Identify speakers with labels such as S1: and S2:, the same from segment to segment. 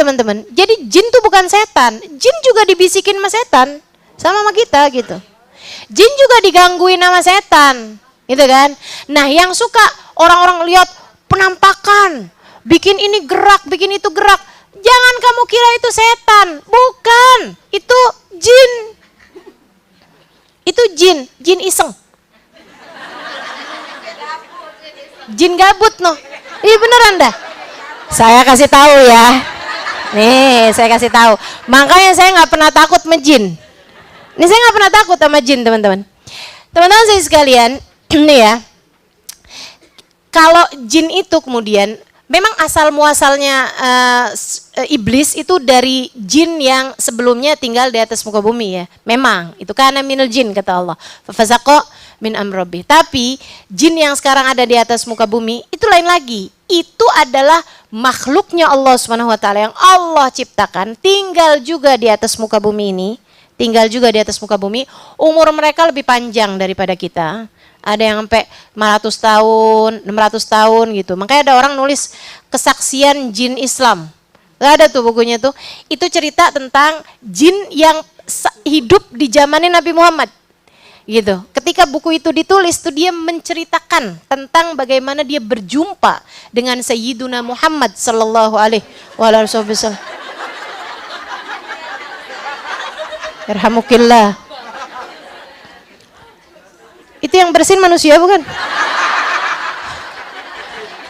S1: teman-teman. Jadi jin tuh bukan setan. Jin juga dibisikin sama setan. Sama kita gitu. Jin juga digangguin sama setan. Gitu kan. Nah yang suka orang-orang lihat penampakan. Bikin ini gerak, bikin itu gerak. Jangan kamu kira itu setan. Bukan. Itu jin. Itu jin. Jin iseng. Jin gabut noh. Iya beneran dah. Saya kasih tahu ya. Nih, saya kasih tahu. Makanya saya nggak pernah takut sama jin. Nih saya nggak pernah takut sama jin, teman-teman. Teman-teman saya sekalian, nih ya. Kalau jin itu kemudian memang asal muasalnya iblis itu dari jin yang sebelumnya tinggal di atas muka bumi ya. Memang itu karena minal jin kata Allah. Fafasaqa min amrobi. Tapi jin yang sekarang ada di atas muka bumi itu lain lagi. Itu adalah makhluknya Allah Subhanahu wa taala yang Allah ciptakan, tinggal juga di atas muka bumi ini, tinggal juga di atas muka bumi. Umur mereka lebih panjang daripada kita. Ada yang sampai 500 tahun, 600 tahun gitu. Makanya ada orang nulis kesaksian jin Islam. Ada tuh bukunya tuh. Itu cerita tentang jin yang hidup di zamannya Nabi Muhammad. Gitu. Ketika buku itu ditulis tuh dia menceritakan tentang bagaimana dia berjumpa dengan Sayyiduna Muhammad sallallahu alaihi wasallam. Yarhamukillah. Itu yang bersin manusia bukan?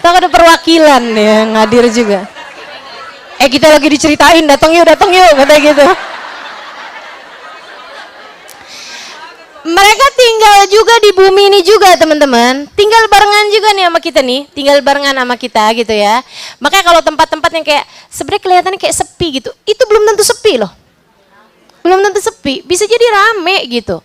S1: Tahu ada perwakilan yang hadir juga. Kita lagi diceritain, datang yuk kata gitu. Mereka tinggal juga di bumi ini juga teman-teman. Tinggal barengan juga nih sama kita nih. Tinggal barengan sama kita gitu ya. Makanya kalau tempat-tempat yang kayak sebenarnya kelihatannya kayak sepi gitu. Itu belum tentu sepi loh. Belum tentu sepi. Bisa jadi rame gitu.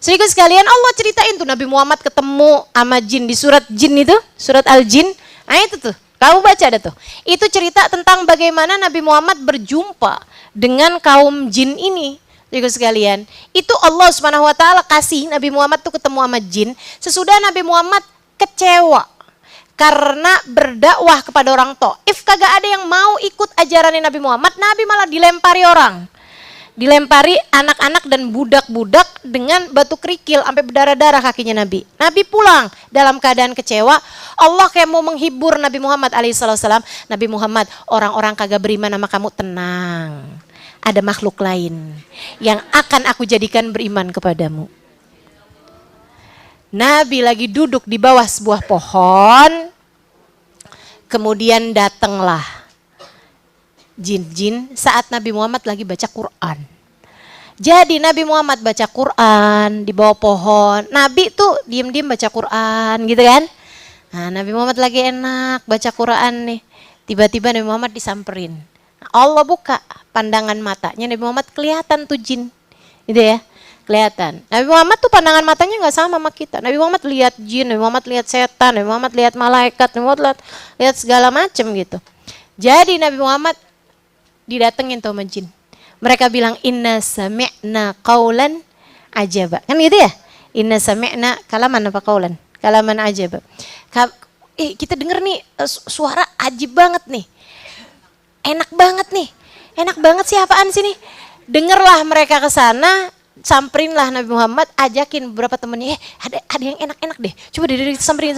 S1: Sehingga sekalian Allah ceritain tuh Nabi Muhammad ketemu sama jin di surat jin itu. Surat Al-Jin. Nah itu tuh. Kamu baca ada tuh. Itu cerita tentang bagaimana Nabi Muhammad berjumpa dengan kaum jin ini. Juga sekalian, itu Allah Subhanahu wa taala kasih Nabi Muhammad tuh ketemu sama jin sesudah Nabi Muhammad kecewa karena berdakwah kepada orang Taif kagak ada yang mau ikut ajarannya Nabi Muhammad. Nabi malah dilempari orang. Dilempari anak-anak dan budak-budak dengan batu kerikil sampai berdarah-darah kakinya Nabi. Nabi pulang dalam keadaan kecewa. Allah kayak mau menghibur Nabi Muhammad alaihissalam. Nabi Muhammad, orang-orang kagak beriman sama kamu, tenang. Ada makhluk lain yang akan aku jadikan beriman kepadamu. Nabi lagi duduk di bawah sebuah pohon. Kemudian datanglah jin-jin saat Nabi Muhammad lagi baca Quran. Jadi Nabi Muhammad baca Quran di bawah pohon. Nabi tuh diem-diem baca Quran gitu kan. Nah, Nabi Muhammad lagi enak baca Quran nih. Tiba-tiba Nabi Muhammad disamperin. Allah buka pandangan matanya, Nabi Muhammad kelihatan tuh jin, gitu ya, kelihatan. Nabi Muhammad tuh pandangan matanya nggak sama kita. Nabi Muhammad lihat jin, Nabi Muhammad lihat setan, Nabi Muhammad lihat malaikat, Nabi Muhammad lihat segala macam gitu. Jadi Nabi Muhammad didatengin tuh sama jin. Mereka bilang inna sami'na qaulan ajaba, kan gitu ya? Inna sami'na kalaman apa qaulan? Kalaman ajaba. Kita denger nih suara ajib banget nih. Enak banget nih, enak banget sih apaan sih nih. Dengerlah mereka ke sana, samperinlah Nabi Muhammad, ajakin beberapa temennya, ada yang enak-enak deh, coba deh samperin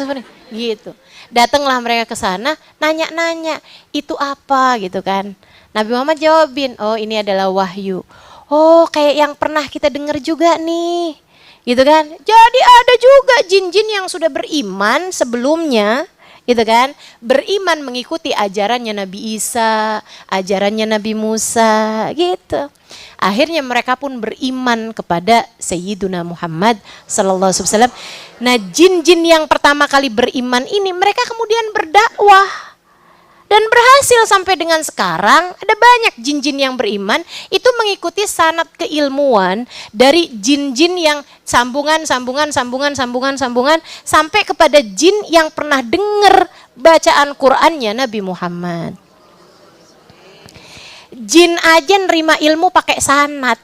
S1: gitu. Datanglah mereka ke sana, nanya-nanya, itu apa gitu kan. Nabi Muhammad jawabin, oh ini adalah wahyu. Oh kayak yang pernah kita dengar juga nih, gitu kan. Jadi ada juga jin-jin yang sudah beriman sebelumnya, gitu kan, beriman mengikuti ajarannya Nabi Isa, ajarannya Nabi Musa, gitu. Akhirnya mereka pun beriman kepada Sayyiduna Muhammad sallallahu alaihi wasallam. Nah, jin-jin yang pertama kali beriman ini mereka kemudian berdakwah dan berhasil sampai dengan sekarang. Ada banyak jin-jin yang beriman itu mengikuti sanad keilmuan dari jin-jin yang sambungan sampai kepada jin yang pernah dengar bacaan Qur'annya Nabi Muhammad. Jin aja nerima ilmu pakai sanad.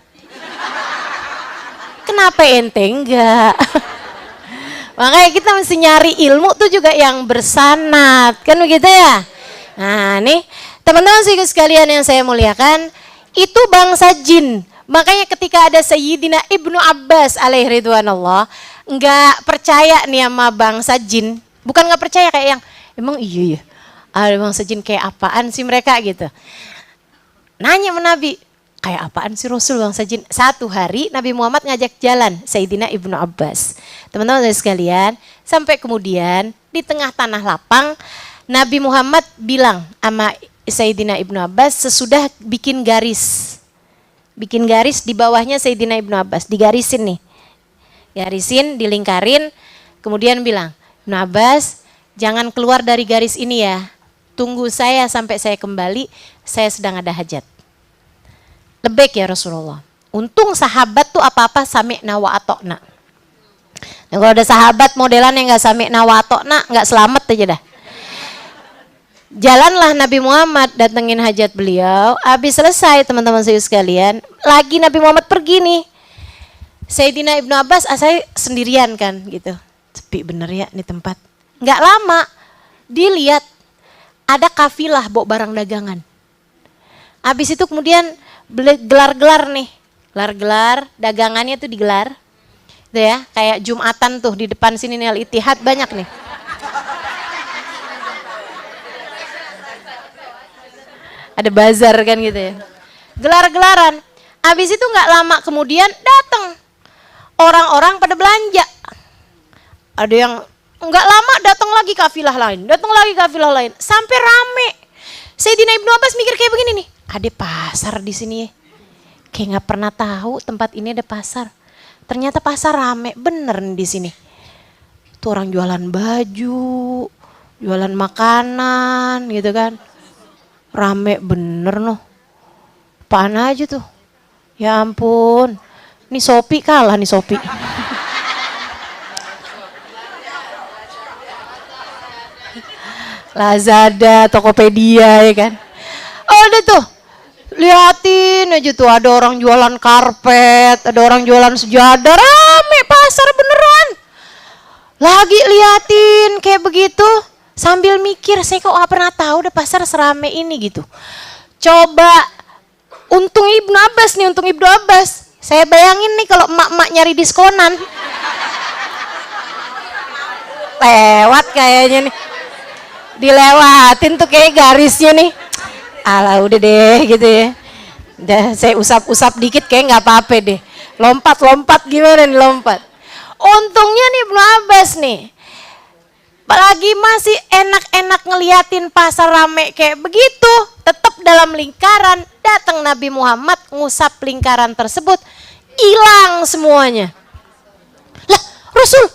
S1: Kenapa ente enggak? Makanya kita mesti nyari ilmu tuh juga yang bersanad, kan begitu ya? Nah nih Teman-teman sekalian yang saya muliakan, itu bangsa jin. Makanya ketika ada Sayyidina Ibnu Abbas alaihi ridwanullah, nggak percaya nih sama bangsa jin. Bukan nggak percaya kayak yang, emang iya ya, ada bangsa jin kayak apaan sih mereka gitu. Nanya sama Nabi, kayak apaan sih Rasul bangsa jin? Satu hari Nabi Muhammad ngajak jalan Sayyidina Ibnu Abbas. Teman-teman sekalian, sampai kemudian di tengah tanah lapang, Nabi Muhammad bilang sama Sayyidina Ibnu Abbas sesudah bikin garis. Bikin garis di bawahnya Sayyidina Ibnu Abbas, digarisin nih. Garisin, dilingkarin, kemudian bilang, Ibnu Abbas, jangan keluar dari garis ini ya. Tunggu saya sampai saya kembali, saya sedang ada hajat. Lebek ya Rasulullah. Untung sahabat tuh apa-apa sami'na wa atokna. Nah, kalau ada sahabat modelan yang gak sami'na wa atokna, gak selamat aja dah. Jalanlah Nabi Muhammad datengin hajat beliau. Habis selesai teman-teman saya sekalian, lagi Nabi Muhammad pergi nih. Sayyidina Ibnu Abbas saya sendirian kan gitu. Sepi bener ya nih tempat. Gak lama dilihat ada kafilah bawa barang dagangan. Habis itu kemudian gelar-gelar nih. Gelar-gelar dagangannya tuh digelar. Itu ya, kayak Jumatan tuh di depan sini nih Al-Ittihad banyak nih. Ada bazar kan gitu ya. Gelar-gelaran. Habis itu nggak lama kemudian datang orang-orang pada belanja. Ada yang nggak lama datang lagi kafilah lain, sampai rame. Sayyidina Ibnu Abbas mikir kayak begini nih, ada pasar di sini ya. Kayak nggak pernah tahu tempat ini ada pasar. Ternyata pasar rame bener nih di sini. Tuh orang jualan baju, jualan makanan gitu kan. Rame bener noh. Apaan aja tuh. Ya ampun. Nih Shopee kalah nih Shopee. Lazada, Tokopedia ya kan. Oh udah tuh. Liatin aja tuh ada orang jualan karpet, ada orang jualan sejadah, rame pasar beneran. Lagi liatin kayak begitu. Sambil mikir, saya kok gak pernah tahu deh pasar serame ini gitu. Coba, untung Ibnu Abbas. Saya bayangin nih kalau emak-emak nyari diskonan. Lewat kayaknya nih. Dilewatin tuh kayak garisnya nih. Alah udah deh gitu ya. Udah saya usap-usap dikit kayak gak apa-apa deh. Lompat gimana nih lompat. Untungnya nih Ibnu Abbas nih. Apalagi masih enak-enak ngeliatin pasar rame kayak begitu, tetap dalam lingkaran, datang Nabi Muhammad ngusap lingkaran tersebut, hilang semuanya. Lah Rasul,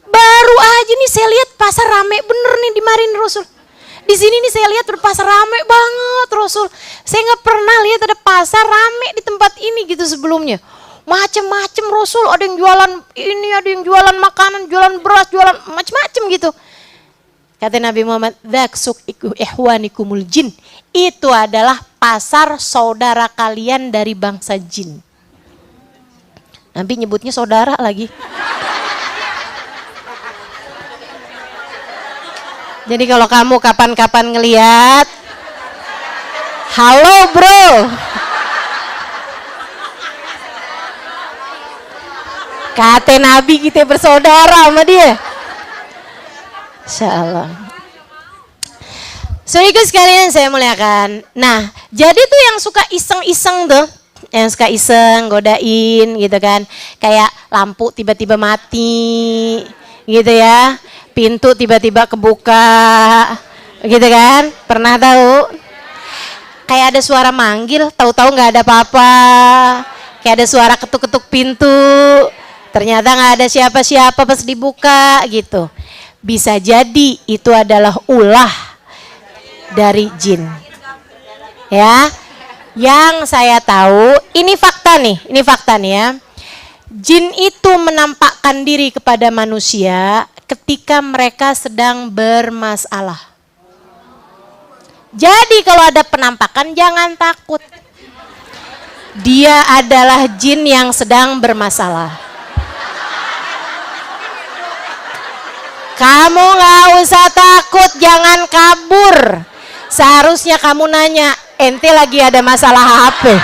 S1: baru aja nih saya lihat pasar rame bener nih di Marin Rasul. Di sini nih saya lihat pasar rame banget Rasul. Saya nggak pernah lihat ada pasar rame di tempat ini gitu sebelumnya. Macem-macem Rasul, ada yang jualan ini, ada yang jualan makanan, jualan beras, jualan macem-macem gitu. Kata Nabi Muhammad, "Daksuk iku ihwanikumul jin." Itu adalah pasar saudara kalian dari bangsa jin. Nabi nyebutnya saudara lagi. Jadi kalau kamu kapan-kapan ngeliat, halo bro. Kata Nabi kita bersaudara sama dia. Insyaallah. Saudaraku sekalian saya muliakan. Nah, jadi tuh yang suka iseng-iseng tuh, yang suka iseng godain gitu kan, kayak lampu tiba-tiba mati, gitu ya, pintu tiba-tiba kebuka, gitu kan, pernah tahu? Kayak ada suara manggil, tahu-tahu nggak ada apa-apa, kayak ada suara ketuk-ketuk pintu, ternyata nggak ada siapa-siapa pas dibuka, gitu. Bisa jadi itu adalah ulah dari jin. Ya. Yang saya tahu, ini fakta nih ya. Jin itu menampakkan diri kepada manusia ketika mereka sedang bermasalah. Jadi kalau ada penampakan jangan takut. Dia adalah jin yang sedang bermasalah. Kamu gak usah takut, jangan kabur. Seharusnya kamu nanya, ente lagi ada masalah HP.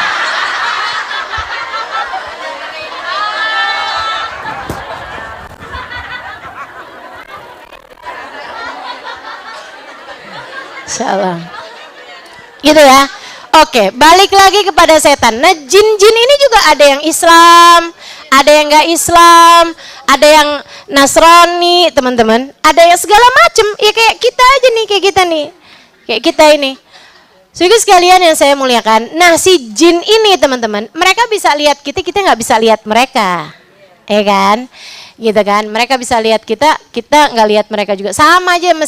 S1: Salah. Gitu ya. Oke, balik lagi kepada setan. Nah, jin-jin ini juga ada yang Islam, ada yang nggak Islam, ada yang Nasrani, teman-teman. Ada yang segala macam. Ya kayak kita aja nih, kayak kita nih. Kayak kita ini. Saudara sekalian yang saya muliakan. Nah, si jin ini, teman-teman, mereka bisa lihat kita nggak bisa lihat mereka. Kan? Gitu kan, mereka bisa lihat kita nggak lihat mereka juga. Sama aja sama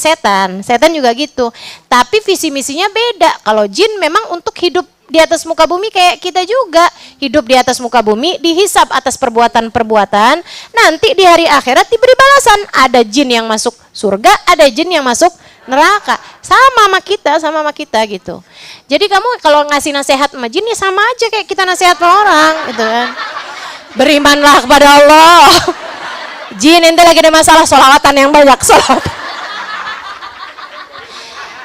S1: setan juga gitu, tapi visi misinya beda. Kalau jin memang untuk hidup di atas muka bumi kayak kita juga, hidup di atas muka bumi, dihisab atas perbuatan-perbuatan, nanti di hari akhirat diberi balasan. Ada jin yang masuk surga, ada jin yang masuk neraka, sama sama kita gitu. Jadi kamu kalau ngasih nasihat sama jin ya sama aja kayak kita nasihat sama orang gitu kan. Berimanlah kepada Allah. Jin, ente lagi ada masalah, sholawatan yang banyak, sholawat.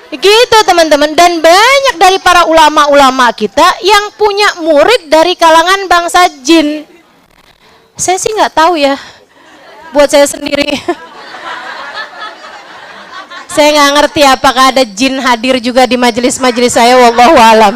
S1: Gitu teman-teman. Dan banyak dari para ulama-ulama kita yang punya murid dari kalangan bangsa jin. Saya sih nggak tahu ya, buat saya sendiri. Saya nggak ngerti apakah ada jin hadir juga di majelis-majelis saya, wallahu alam.